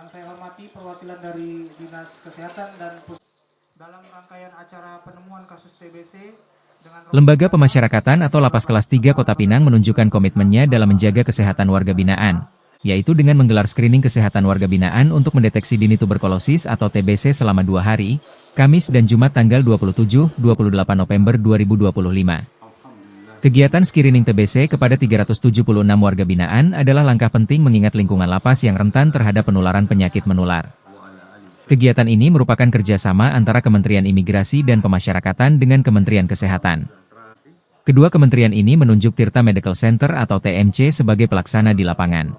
Yang saya hormati perwakilan dari Dinas Kesehatan dan dalam rangkaian acara penemuan kasus TBC dengan Lembaga Pemasyarakatan atau Lapas Kelas 3 Kota Pinang menunjukkan komitmennya dalam menjaga kesehatan warga binaan, yaitu dengan menggelar screening kesehatan warga binaan untuk mendeteksi dini tuberkulosis atau TBC selama 2 hari, Kamis dan Jumat tanggal 27-28 November 2025. Kegiatan screening TBC kepada 376 warga binaan adalah langkah penting mengingat lingkungan lapas yang rentan terhadap penularan penyakit menular. Kegiatan ini merupakan kerjasama antara Kementerian Imigrasi dan Pemasyarakatan dengan Kementerian Kesehatan. Kedua kementerian ini menunjuk Tirta Medical Center atau TMC sebagai pelaksana di lapangan.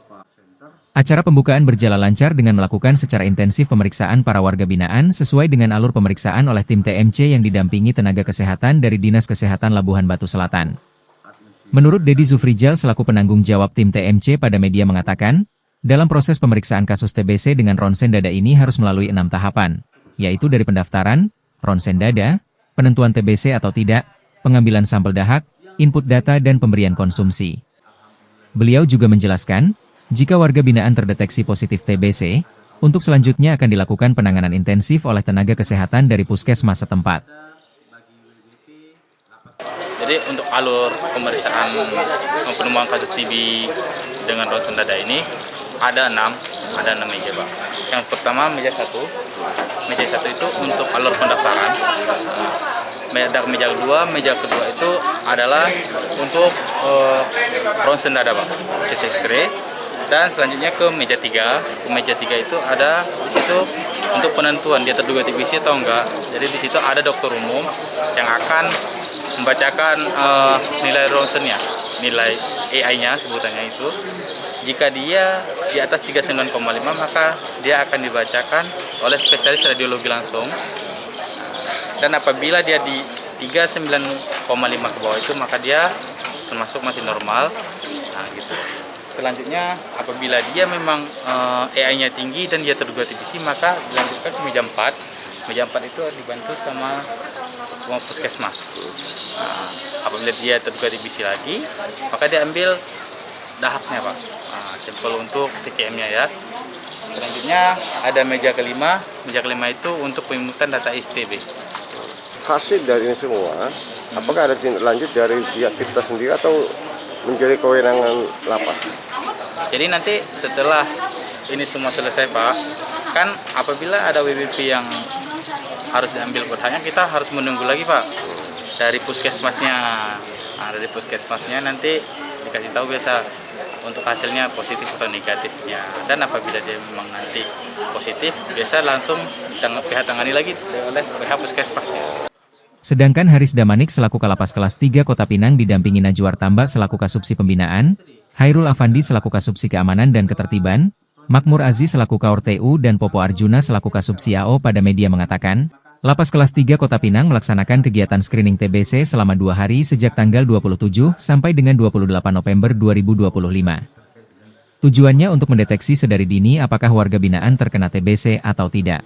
Acara pembukaan berjalan lancar dengan melakukan secara intensif pemeriksaan para warga binaan sesuai dengan alur pemeriksaan oleh tim TMC yang didampingi tenaga kesehatan dari Dinas Kesehatan Labuhan Batu Selatan. Menurut Dedi Zufrijal selaku penanggung jawab tim TMC pada media mengatakan, dalam proses pemeriksaan kasus TBC dengan ronsen dada ini harus melalui 6 tahapan, yaitu dari pendaftaran, ronsen dada, penentuan TBC atau tidak, pengambilan sampel dahak, input data dan pemberian konsumsi. Beliau juga menjelaskan, jika warga binaan terdeteksi positif TBC, untuk selanjutnya akan dilakukan penanganan intensif oleh tenaga kesehatan dari puskesmas setempat. Jadi untuk alur pemeriksaan penemuan kasus TB dengan ronsen dada ini ada 6 meja, Pak. Yang pertama meja 1 itu untuk alur pendaftaran. Meja kedua itu adalah untuk ronsen dada, Pak, CT X-ray. Dan selanjutnya ke meja 3. Meja 3 itu ada di situ untuk penentuan dia terduga TBC atau enggak. Jadi di situ ada dokter umum yang akan membacakan nilai ronsennya, nilai AI-nya sebutannya itu. Jika dia di atas 39,5 maka dia akan dibacakan oleh spesialis radiologi langsung. Dan apabila dia di 39,5 ke bawah itu maka dia termasuk masih normal. Nah, gitu. Selanjutnya apabila dia memang AI-nya tinggi dan dia terduga TBC maka dilanjutkan ke meja 4. Meja 4 itu dibantu sama puskesmas. Nah, apabila dia terduga TBC lagi, maka dia ambil dahaknya, Pak. Nah, sampel untuk TKM-nya ya. Selanjutnya ada meja kelima. Meja kelima itu untuk pemungutan data STB. Hasil dari ini semua, apakah ada tindak lanjut dari pihak kita sendiri atau menjadi kewenangan lapas? Jadi nanti setelah ini semua selesai, Pak, kan apabila ada WBP yang harus diambil berhaknya, kita harus menunggu lagi, Pak, dari puskesmasnya. Nah, dari puskesmasnya nanti dikasih tahu biasa untuk hasilnya positif atau negatifnya. Dan apabila dia memang nanti positif, biasa langsung pihak tangani lagi oleh pihak puskesmasnya. Sedangkan Haris Damanik selaku Kalapas Kelas 3 Kota Pinang didampingi Najwar Tamba selaku Kasubsi Pembinaan, Hairul Afandi selaku Kasubsi Keamanan dan Ketertiban, Makmur Aziz selaku Kaor TU dan Popo Arjuna selaku Kasubsi AO pada media mengatakan, Lapas Kelas 3 Kota Pinang melaksanakan kegiatan screening TBC selama 2 hari sejak tanggal 27 sampai dengan 28 November 2025. Tujuannya untuk mendeteksi sedari dini apakah warga binaan terkena TBC atau tidak.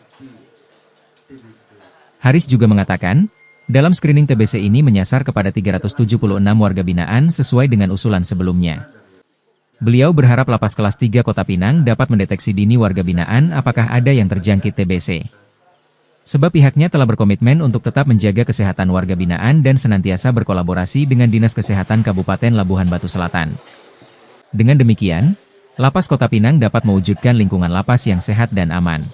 Haris juga mengatakan, dalam screening TBC ini menyasar kepada 376 warga binaan sesuai dengan usulan sebelumnya. Beliau berharap Lapas Kelas 3 Kota Pinang dapat mendeteksi dini warga binaan apakah ada yang terjangkit TBC. Sebab pihaknya telah berkomitmen untuk tetap menjaga kesehatan warga binaan dan senantiasa berkolaborasi dengan Dinas Kesehatan Kabupaten Labuhan Batu Selatan. Dengan demikian, Lapas Kota Pinang dapat mewujudkan lingkungan lapas yang sehat dan aman.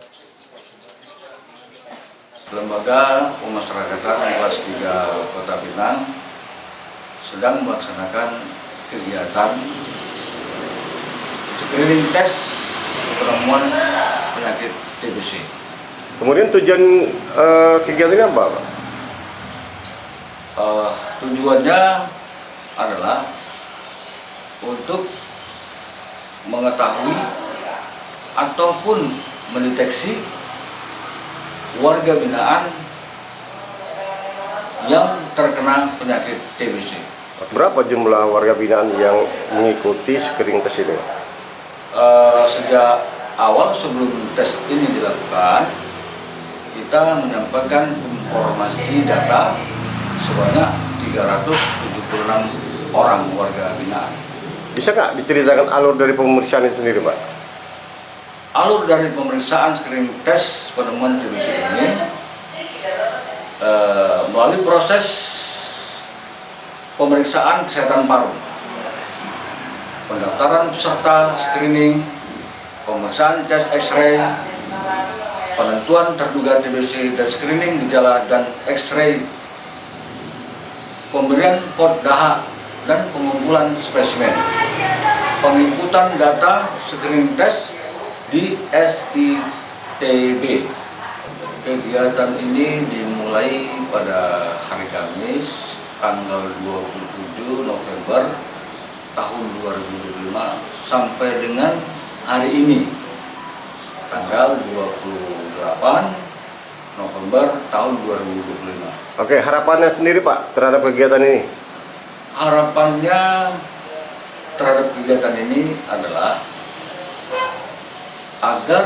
Lembaga Pemasyarakatan Kelas 3 Kota Pinang sedang melaksanakan kegiatan screening tes penemuan penyakit TBC. Kemudian tujuan kegiatan ini apa, Pak? Tujuannya adalah untuk mengetahui ataupun mendeteksi warga binaan yang terkena penyakit TBC. Berapa jumlah warga binaan yang mengikuti screening tes ini? Sejak awal sebelum tes ini dilakukan, kita menyampaikan informasi data sebanyak 376 orang warga binaan. Bisa nggak diceritakan alur dari pemeriksaan itu sendiri, Pak? alur dari pemeriksaan screening tes penemuan TBC ini melalui proses pemeriksaan kesehatan paru, pendaftaran peserta screening, pemeriksaan tes X-ray, penentuan terduga TBC dan screening gejala dan X-ray, pemberian kod dahak dan pengumpulan spesimen, penginputan data screening tes di SITB. Kegiatan ini dimulai pada hari Kamis tanggal 27 November tahun 2025 sampai dengan hari ini tanggal 28 November tahun 2025. Oke, harapannya sendiri Pak terhadap kegiatan ini? Harapannya terhadap kegiatan ini adalah agar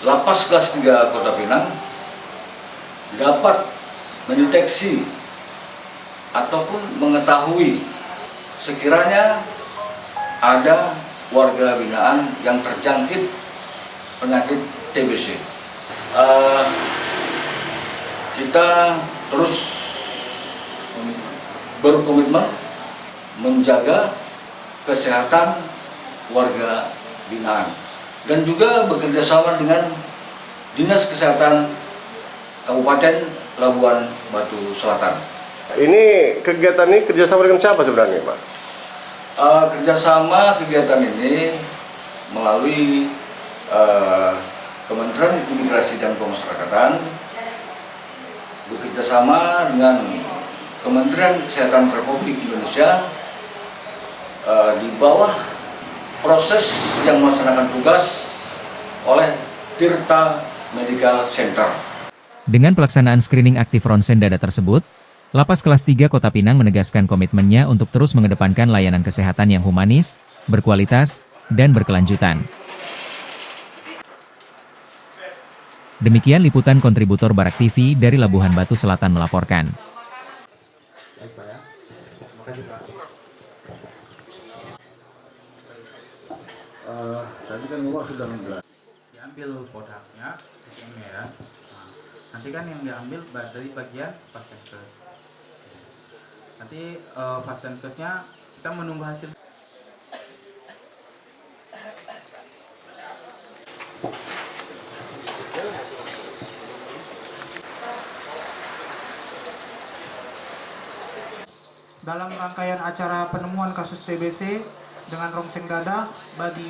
Lapas Kelas 3 Kota Pinang dapat mendeteksi ataupun mengetahui sekiranya ada warga binaan yang terjangkit penyakit TBC. Kita terus berkomitmen menjaga kesehatan warga binaan dan juga bekerja sama dengan Dinas Kesehatan Kabupaten Labuan Batu Selatan. Ini kegiatan ini kerjasama dengan siapa sebenarnya Pak? Kerjasama kegiatan ini melalui Kementerian Imigrasi dan Pemasyarakatan bekerjasama dengan Kementerian Kesehatan Republik Indonesia di bawah proses yang melaksanakan tugas oleh Tirta Medical Center. Dengan pelaksanaan screening aktif ronsen dada tersebut, Lapas Kelas 3 Kota Pinang menegaskan komitmennya untuk terus mengedepankan layanan kesehatan yang humanis, berkualitas, dan berkelanjutan. Demikian liputan kontributor Barak TV dari Labuhan Batu Selatan melaporkan. Tadi kan gua sudah menjelaskan. Diambil produknya, PCR ya. Nah, nanti kan yang diambil dari bagian vaskes. Nanti vaskesnya kita menunggu hasil. Dalam rangkaian acara penemuan kasus TBC dengan rongseng dada bagi